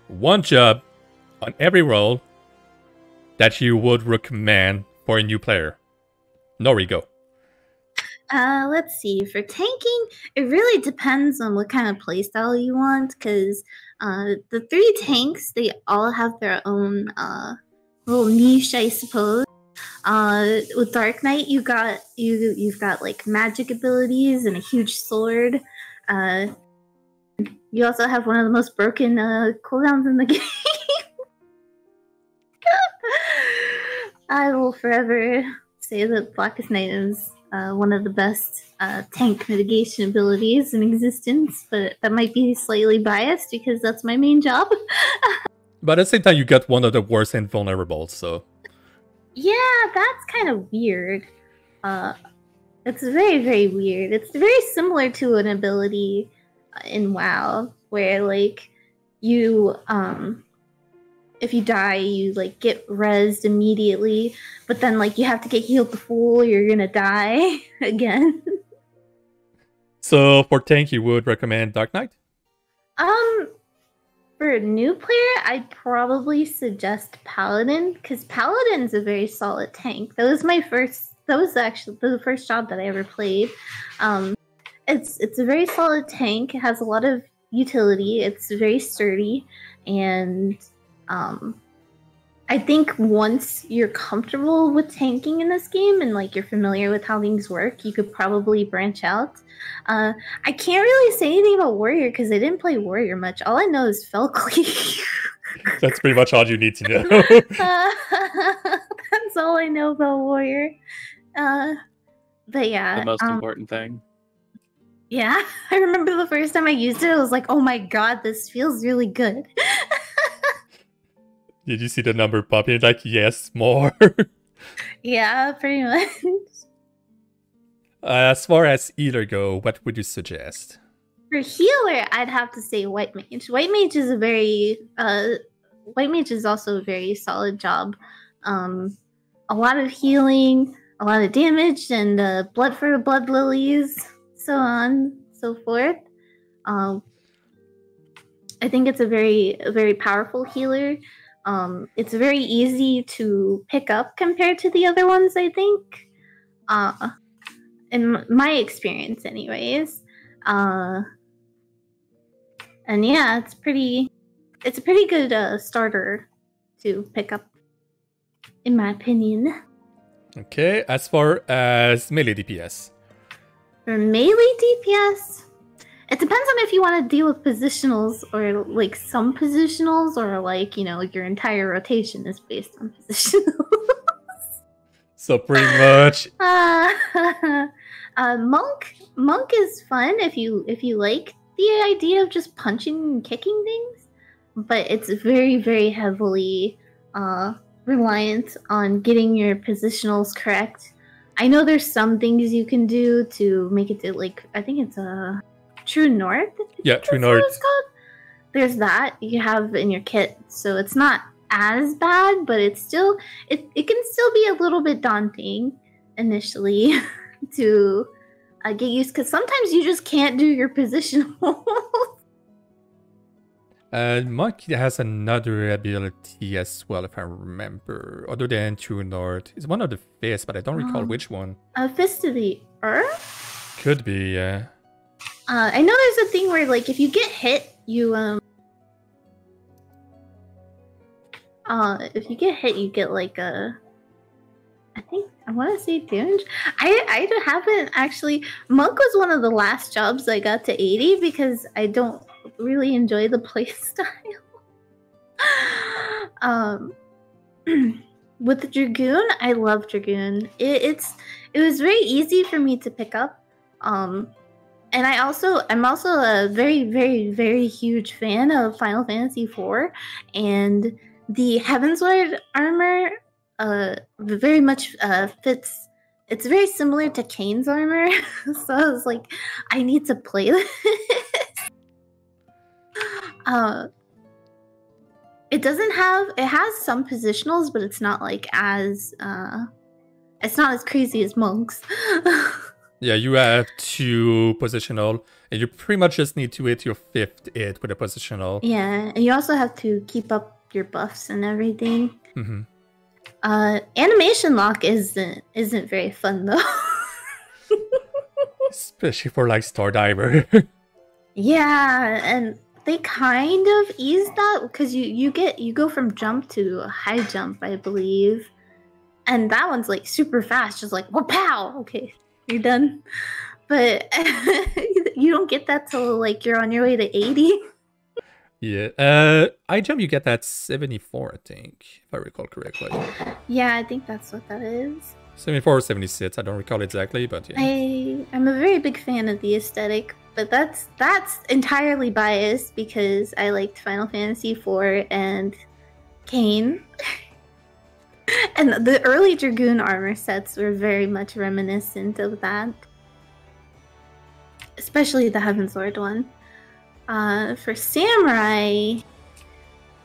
one job on every role that you would recommend for a new player. Nori, go. Let's see. For tanking, it really depends on what kind of playstyle you want, because the 3 tanks, they all have their own little niche, I suppose. With Dark Knight, you've got like magic abilities and a huge sword. You also have one of the most broken cooldowns in the game. I will forever say that Blackest Night is one of the best tank mitigation abilities in existence, but that might be slightly biased because that's my main job. But at the same time, you got one of the worst invulnerables, so... Yeah, that's kind of weird. It's very, very weird. It's very similar to an ability in WoW, where, like, you, if you die, you, like, get rezzed immediately, but then, like, you have to get healed to full, or you're gonna die again. So, for tank, you would recommend Dark Knight? For a new player, I'd probably suggest Paladin, because Paladin's a very solid tank. That was actually the first job that I ever played. It's a very solid tank. It has a lot of utility. It's very sturdy, and I think once you're comfortable with tanking in this game and like you're familiar with how things work, you could probably branch out. I can't really say anything about Warrior because I didn't play Warrior much. All I know is Felcleave. That's pretty much all you need to know. That's all I know about Warrior. But yeah. The most important thing. Yeah, I remember the first time I used it, I was like, oh my god, this feels really good. Did you see the number popping? Like, yes, more. Yeah, pretty much. As far as healer go, what would you suggest? For healer, I'd have to say White Mage. White Mage is also a very solid job. A lot of healing, a lot of damage, and blood for blood lilies, so on, so forth. I think it's a very powerful healer. It's very easy to pick up compared to the other ones, I think. In my experience, anyways. And yeah, it's a pretty good starter to pick up, in my opinion. Okay, as far as melee DPS. For melee DPS, it depends on if you want to deal with positionals or like some positionals, or like, you know, your entire rotation is based on positionals. So pretty much. Monk is fun if you like the idea of just punching and kicking things, but it's very, very heavily reliant on getting your positionals correct. I know there's some things you can do to make it do, like, I think it's a True North. Yeah, True North. It's called. There's that you have in your kit, so it's not as bad, but it's still it can still be a little bit daunting initially to get used, because sometimes you just can't do your positional. Monk has another ability as well, if I remember, other than True North. It's one of the fists, but I don't recall which one. Fist of the Earth? Could be, yeah. I know there's a thing where, like, if you get hit, you if you get hit, you get like I want to say damage. I haven't actually. Monk was one of the last jobs I got to 80 because I don't really enjoy the playstyle. With Dragoon, I love Dragoon. It was very easy for me to pick up. And I'm also a very, very, very huge fan of Final Fantasy IV, and the Heavensward armor very much fits. It's very similar to Kane's armor, so I was like, I need to play this. It has some positionals, but it's not like as it's not as crazy as Monk's. Yeah, you have 2 positional, and you pretty much just need to hit your 5th hit with a positional. Yeah, and you also have to keep up your buffs and everything. Mm-hmm. Animation lock isn't very fun though. Especially for like Stardiver. Yeah, and they kind of ease that because you go from jump to high jump, I believe, and that one's like super fast, just like whoa pow. Okay, you're done. But you don't get that till like you're on your way to 80. Yeah. High jump you get that 74, I think, if I recall correctly. Yeah, I think that's what that is. 74 or 76, I don't recall exactly, but yeah. I'm a very big fan of the aesthetic, but that's entirely biased because I liked Final Fantasy IV and Kane. And the early Dragoon armor sets were very much reminiscent of that. Especially the Heavensward one. For Samurai,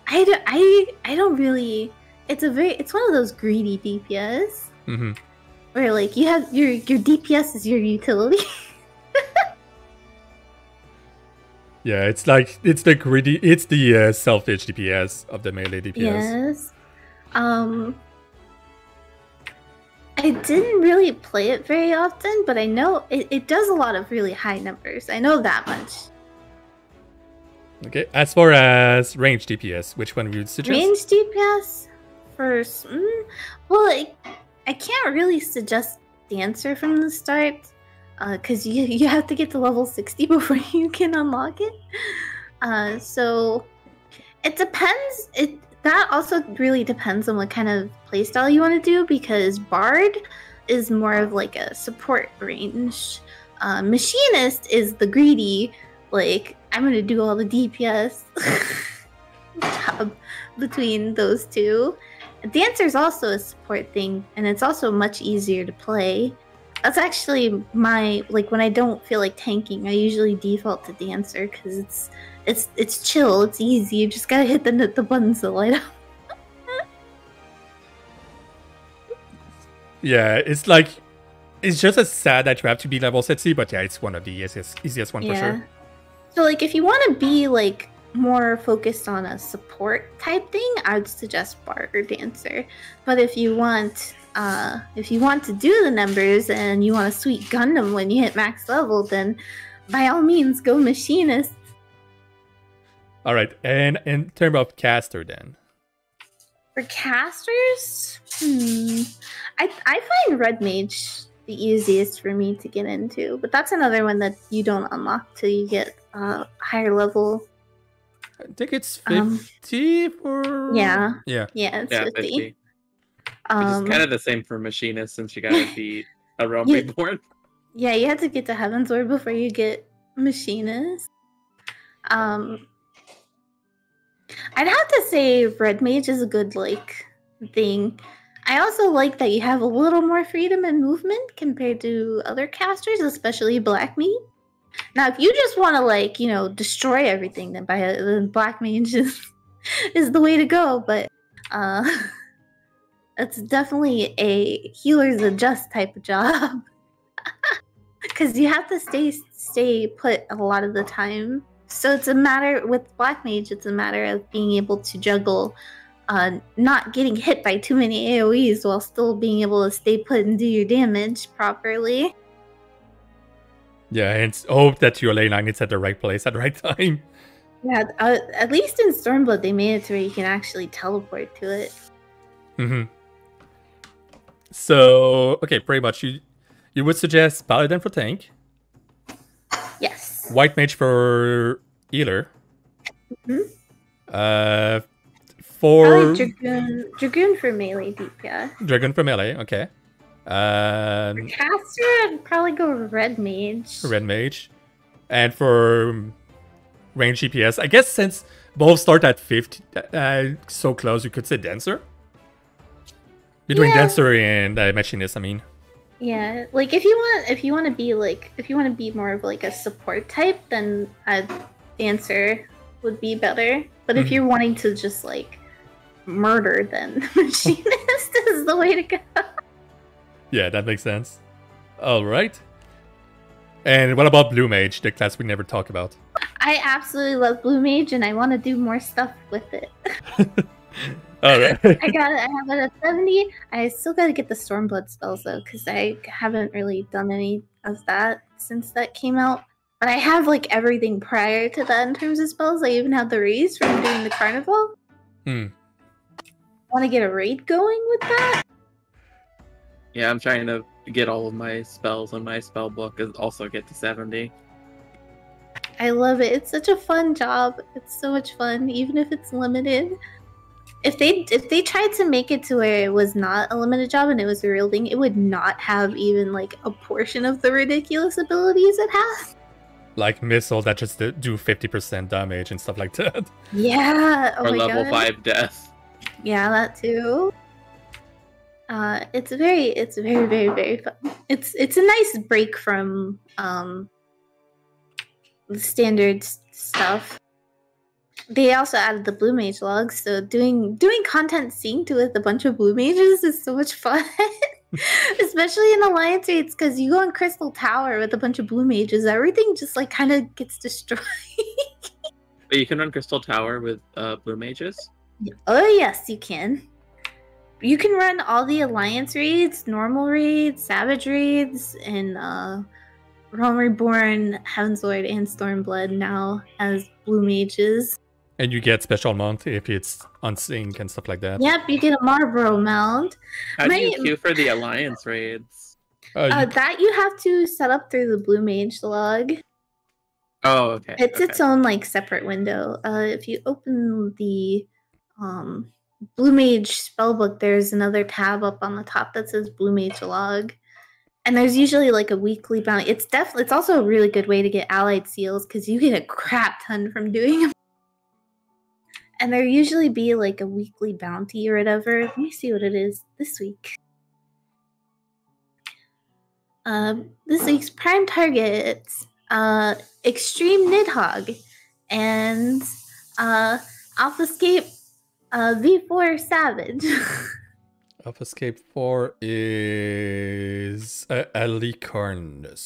I don't really. It's one of those greedy DPS. Mm-hmm. Where like you have your DPS is your utility. Yeah, it's like it's the selfish DPS of the melee DPS. Yes. I didn't really play it very often, but I know it does a lot of really high numbers. I know that much. Okay, as far as range DPS, which one would you suggest? Range DPS first. Well, I can't really suggest Dancer from the start, because you have to get to level 60 before you can unlock it. So it depends. That also really depends on what kind of playstyle you want to do, because Bard is more of like a support range. Machinist is the greedy, like I'm gonna do all the DPS job between those two. Dancer's also a support thing, and it's also much easier to play. That's actually like when I don't feel like tanking, I usually default to Dancer because it's chill, it's easy. You just gotta hit the buttons that light up. Yeah, it's just as sad that you have to be level 60, but yeah, it's one of the easiest one for sure. So like if you want to be like more focused on a support type thing, I would suggest Bard or Dancer. But if you want to do the numbers and you want a sweet Gundam when you hit max level, then by all means go Machinist. All right, and in terms of caster, then for casters, I find Red Mage the easiest for me to get into, but that's another one that you don't unlock till you get higher level. I think it's 50 for... Yeah, it's 50. 50. Which is kind of the same for Machinist, since you gotta beat a Realm Reborn. Yeah, you have to get to Heavensward before you get Machinist. I'd have to say Red Mage is a good like thing. I also like that you have a little more freedom and movement compared to other casters, especially Black Mage. Now, if you just want to like, destroy everything, then Black Mage is the way to go. But it's definitely a healer's adjust type of job, because you have to stay put a lot of the time. So it's a matter with Black Mage. It's a matter of being able to juggle, not getting hit by too many AOE's while still being able to stay put and do your damage properly. Yeah, and hope that your lane line is at the right place at the right time. Yeah, at least in Stormblood, they made it to where you can actually teleport to it. Mm-hmm. So, okay, pretty much you would suggest Paladin for tank. Yes. White Mage for healer. Mm-hmm. For... I like Dragoon for melee DPS. Dragoon for melee, okay. For caster, I'd probably go Red Mage. Red Mage. And for range DPS, I guess since both start at 50, so close, you could say Dancer. Between Dancer and Machinist, I mean. Yeah, like if you want to be more of like a support type, then Dancer would be better. But if you're wanting to just like murder, then Machinist is the way to go. Yeah, that makes sense. All right. And what about Blue Mage, the class we never talk about? I absolutely love Blue Mage, and I want to do more stuff with it. All right. I have it at 70. I still got to get the Stormblood spells though, because I haven't really done any of that since that came out. But I have like everything prior to that in terms of spells. I even have the raids from doing the carnival. Want to get a raid going with that? Yeah, I'm trying to get all of my spells on my spell book and also get to 70. I love it. It's such a fun job. It's so much fun, even if it's limited. If they tried to make it to where it was not a limited job and it was a real thing, it would not have even like a portion of the ridiculous abilities it has. Like missile that just do 50% damage and stuff like that. Yeah. Oh or my level God. 5 death. Yeah, that too. It's very, very fun. It's a nice break from the standard stuff. They also added the Blue Mage logs, so doing content synced with a bunch of Blue Mages is so much fun. Especially in Alliance raids, because you go in Crystal Tower with a bunch of Blue Mages, everything just like kind of gets destroyed. But you can run Crystal Tower with Blue Mages? Oh yes, you can. You can run all the Alliance raids, normal raids, Savage raids, and Realm Reborn, Heavensward, and Stormblood now as Blue Mages. And you get special mount if it's on sync and stuff like that. Yep, you get a Marlboro mount. How do you queue for the Alliance raids? That you have to set up through the Blue Mage log. Oh, okay. It's its own like separate window. If you open the Blue Mage spellbook, there's another tab up on the top that says Blue Mage log. And there's usually like a weekly bounty. It's also a really good way to get allied seals because you get a crap ton from doing them. And there usually be like a weekly bounty or whatever. Let me see what it is this week. This week's prime targets, Extreme Nidhogg and Alphascape V4 Savage. Alphascape 4 is Alicarnus.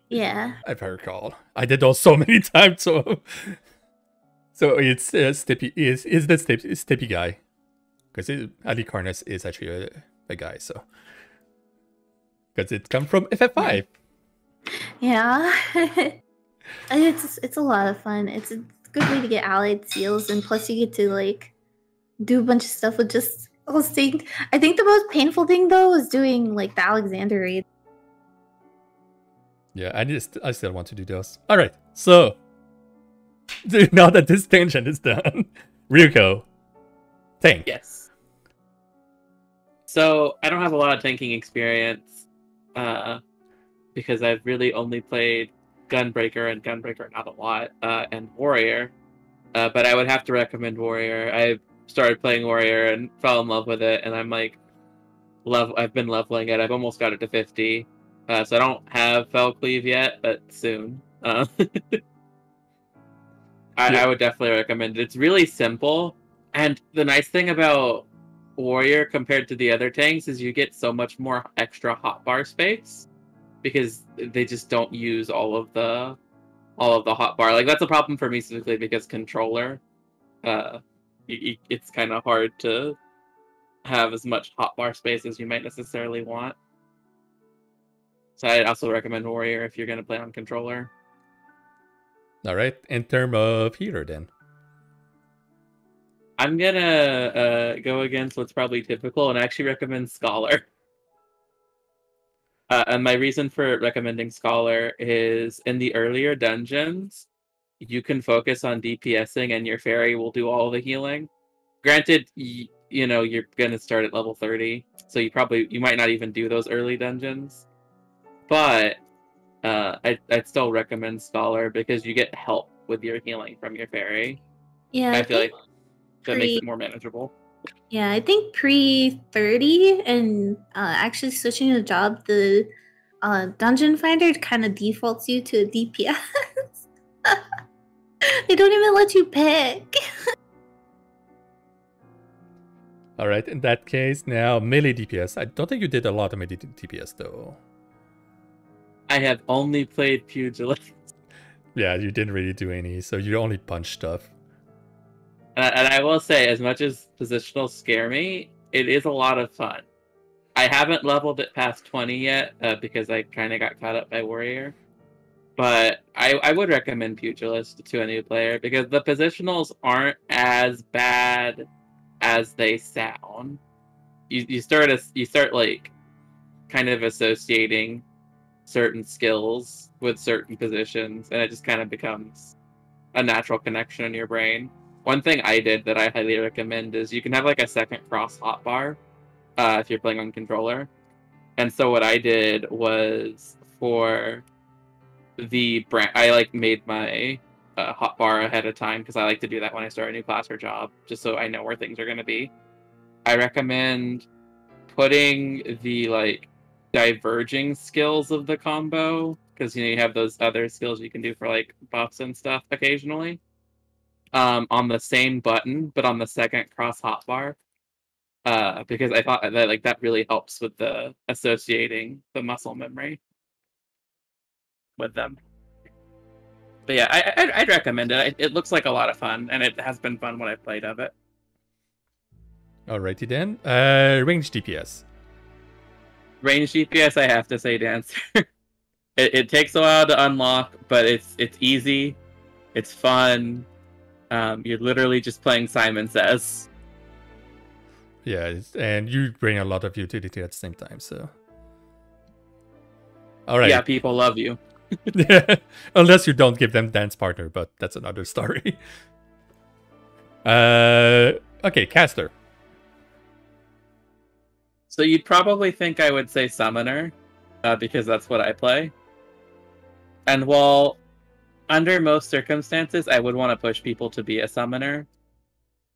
Yeah. If I recall. I did those so many times, so it's Stippy is the Stippy guy. Because Alicarnus is actually a guy, so. Because it comes from FF5. Yeah. It's a lot of fun. It's a good way to get allied seals, and plus you get to like do a bunch of stuff with just synced. I think the most painful thing though was doing like the Alexander raid. Yeah, I still want to do those. All right, so now that this tangent is done, Ryuko, tank. Yes. So I don't have a lot of tanking experience because I've really only played Gunbreaker and Gunbreaker not a lot, and Warrior. But I would have to recommend Warrior. I started playing Warrior and fell in love with it, and I'm like, I've been leveling it. I've almost got it to 50. So I don't have Fell Cleave yet, but soon. I would definitely recommend it. It's really simple, and the nice thing about Warrior compared to the other tanks is you get so much more extra hotbar space because they just don't use all of the hotbar. Like that's a problem for me specifically because controller, it's kind of hard to have as much hotbar space as you might necessarily want. So I'd also recommend Warrior if you're going to play on controller. All right, in terms of healer then. I'm going to go against what's probably typical and actually recommend Scholar. And my reason for recommending Scholar is in the earlier dungeons, you can focus on DPSing and your fairy will do all the healing. Granted, you know, you're going to start at level 30, so you might not even do those early dungeons. But I'd still recommend Scholar because you get help with your healing from your fairy. Yeah, I feel like that makes it more manageable. Yeah, I think pre-30 and actually switching the job, the Dungeon Finder kind of defaults you to a DPS. They don't even let you pick. All right, in that case, now melee DPS. I don't think you did a lot of melee DPS though. I have only played Pugilist. Yeah, you didn't really do any, so you only punch stuff. And I will say, as much as positionals scare me, it is a lot of fun. I haven't leveled it past 20 yet because I kind of got caught up by Warrior. But I would recommend Pugilist to a new player because the positionals aren't as bad as they sound. You start like kind of associating certain skills with certain positions, and it just kind of becomes a natural connection in your brain. One thing I did that I highly recommend is you can have like a second cross hotbar if you're playing on controller. And so what I did was for the brand, I like made my hotbar ahead of time because I like to do that when I start a new class or job, just so I know where things are going to be. I recommend putting the like diverging skills of the combo, because you have those other skills you can do for like buffs and stuff occasionally, on the same button but on the second cross hotbar, because I thought that like that really helps with the associating the muscle memory with them. But yeah, I'd recommend it. It looks like a lot of fun, and it has been fun when I've played of it. Alrighty then. Range DPS. Range DPS, I have to say, Dancer. It takes a while to unlock, but it's easy. It's fun. You're literally just playing Simon Says. Yeah, and you bring a lot of utility at the same time, so. Alright. Yeah, people love you. Unless you don't give them dance partner, but that's another story. Okay, caster. So you'd probably think I would say summoner, because that's what I play. And while under most circumstances I would want to push people to be a summoner,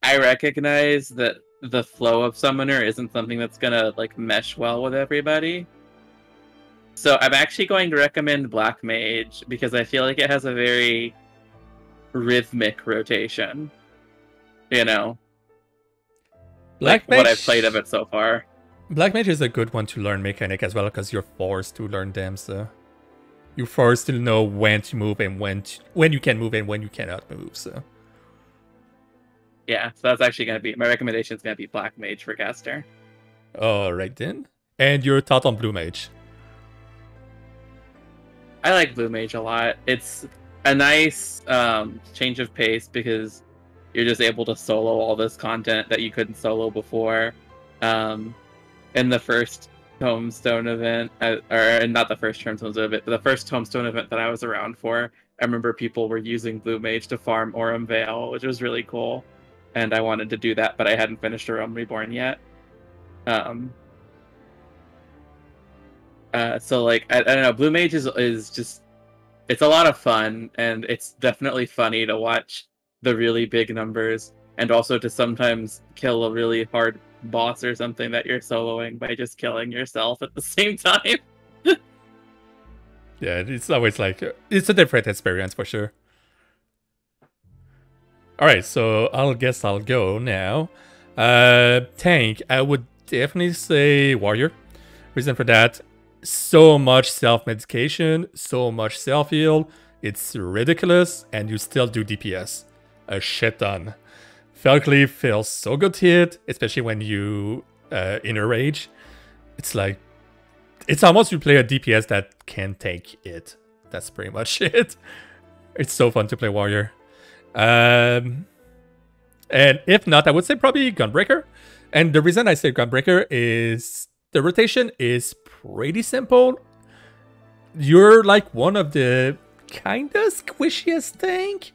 I recognize that the flow of summoner isn't something that's gonna like mesh well with everybody. So I'm actually going to recommend Black Mage because I feel like it has a very rhythmic rotation. You know, Black Mage, what I've played of it so far. Black Mage is a good one to learn mechanic as well because you're forced to learn them. So you're forced to know when to move and when you can move and when you cannot move. So yeah, so that's actually going to be my recommendation. Is going to be Black Mage for caster. All right then. And your thought on Blue Mage? I like Blue Mage a lot. It's a nice change of pace because you're just able to solo all this content that you couldn't solo before. In the first Tombstone event, or not the first Tombstone event, but the first Tombstone event that I was around for, I remember people were using Blue Mage to farm Aurum Vale, which was really cool. And I wanted to do that, but I hadn't finished Aurum Reborn yet. So like I don't know, Blue Mage is just, it's a lot of fun, and it's definitely funny to watch the really big numbers, and also to sometimes kill a really hard boss or something that you're soloing by just killing yourself at the same time. Yeah, it's always like it's a different experience for sure. All right, so I'll go now. Tank, I would definitely say warrior. Reason for that, so much self-medication, so much self-heal. It's ridiculous, and you still do DPS. A shit ton. Falcleaf feels so good to hit, especially when you inner rage. It's like, it's almost you play a DPS that can take it. That's pretty much it. It's so fun to play warrior. And if not, I would say probably Gunbreaker. And the reason I say Gunbreaker is the rotation is pretty simple. You're like one of the kind of squishiest tank,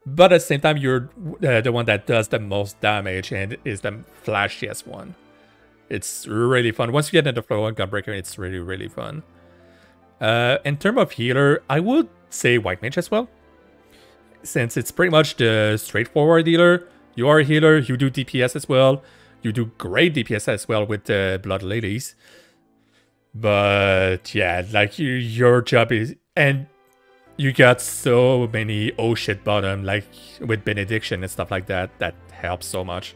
but at the same time, you're the one that does the most damage and is the flashiest one. It's really fun. Once you get into the flow on Gunbreaker, it's really, really fun. In terms of healer, I would say White Mage as well. Since it's pretty much the straightforward healer. You are a healer, you do DPS as well. You do great DPS as well with the Blood Lilies. But yeah, like your job is... And you got so many oh shit bottom, like with Benediction and stuff like that. That helps so much.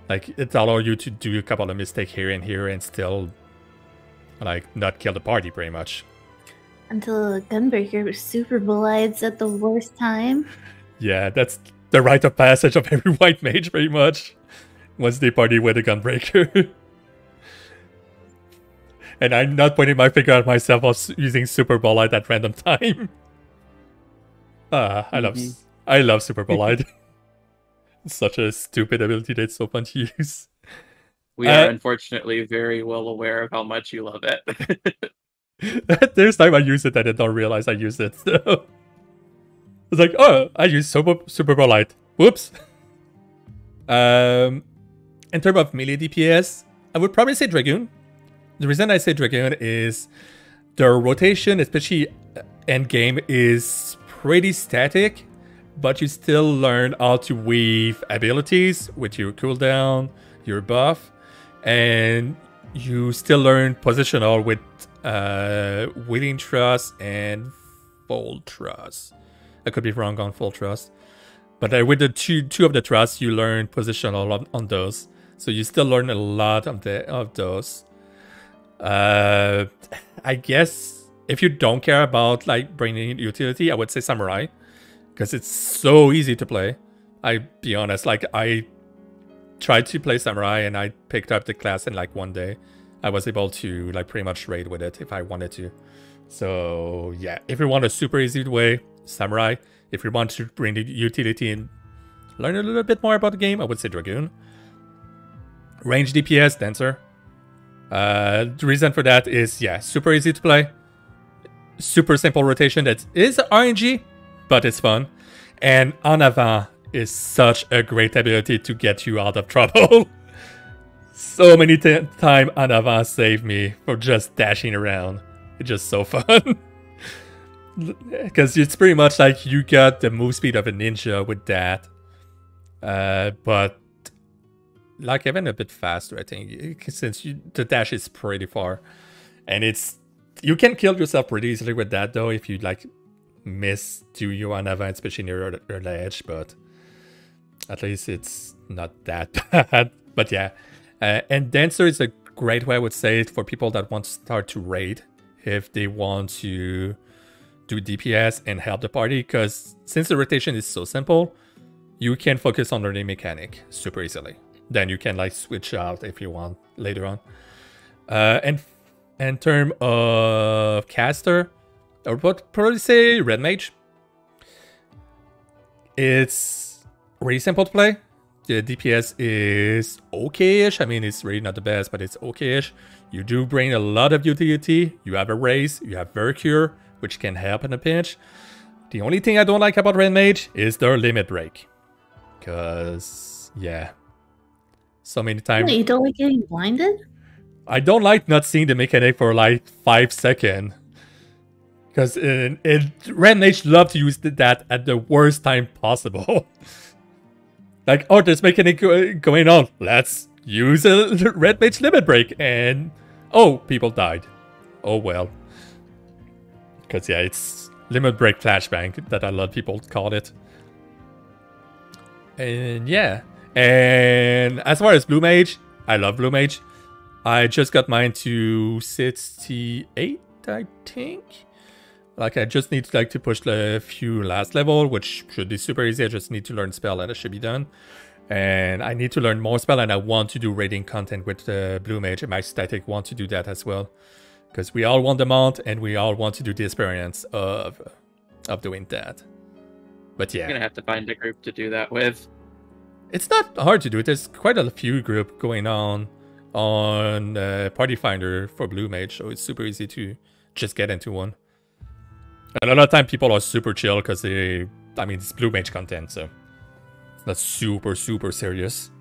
Like, it allows you to do a couple of mistakes here and still, like, not kill the party pretty much. until Gunbreaker Super Bollides at the worst time. Yeah, that's the rite of passage of every white mage, pretty much. Once they party with a Gunbreaker. And I'm not pointing my finger at myself of using Super Bollide at random time. I love Super Bollide. Such a stupid ability that's so fun to use. We are unfortunately very well aware of how much you love it. There's time I use it and I don't realize I use it. So. It's like, oh, I use Super Bollide. Whoops. In terms of melee DPS, I would probably say Dragoon. The reason I say Dragoon is their rotation, especially endgame, is pretty static, but you still learn how to weave abilities with your cooldown, your buff, and you still learn positional with Wheeling Trust and Full Trust. I could be wrong on Full Trust. But with the two of the trusts, you learn positional on those. So you still learn a lot of those. I guess if you don't care about like bringing utility, I would say Samurai. Because it's so easy to play. I'll be honest, like I tried to play Samurai and I picked up the class in like one day. I was able to like pretty much raid with it if I wanted to. So yeah, if you want a super easy way, Samurai. If you want to bring the utility and learn a little bit more about the game, I would say Dragoon. Range DPS, Dancer. The reason for that is, yeah, super easy to play. Super simple rotation that is RNG, but it's fun. And En Avant is such a great ability to get you out of trouble. So many times En Avant saved me for just dashing around. It's just so fun. Because it's pretty much like you got the move speed of a ninja with that. But like even a bit faster, I think, since the dash is pretty far. And you can kill yourself pretty easily with that though if you like miss do your En Avant, especially near the edge, but at least it's not that bad. But yeah. And Dancer is a great way, I would say, for people that want to start to raid if they want to do DPS and help the party, because since the rotation is so simple, you can focus on learning mechanic super easily. Then you can like switch out if you want later on. And in terms of caster, I would probably say Red Mage. It's really simple to play. The DPS is okay-ish. I mean, it's really not the best, but it's okay-ish. You do bring a lot of utility. You have a race, you have Vercure, which can help in a pinch. The only thing I don't like about Red Mage is their limit break. Because, yeah. So many times... Wait, you don't like getting blinded? I don't like not seeing the mechanic for like 5 seconds. Because Red Mage love to use that at the worst time possible. Like, oh, there's mechanic going on. Let's use a Red Mage limit break. And, oh, people died. Oh, well. Because, yeah, it's limit break flashbang that a lot of people call it. And, yeah. And as far as Blue Mage, I love Blue Mage. I just got mine to 68, I think. Like, I just need to push the few last level, which should be super easy. I just need to learn spell and it should be done. And I need to learn more spell, and I want to do raiding content with Blue Mage, and my static want to do that as well. Because we all want the mount, and we all want to do the experience of doing that. But yeah. You're going to have to find a group to do that with. It's not hard to do it. There's quite a few groups going on Party Finder for Blue Mage, so it's super easy to just get into one. And a lot of time people are super chill because it's Blue Mage content, so it's not super, super serious.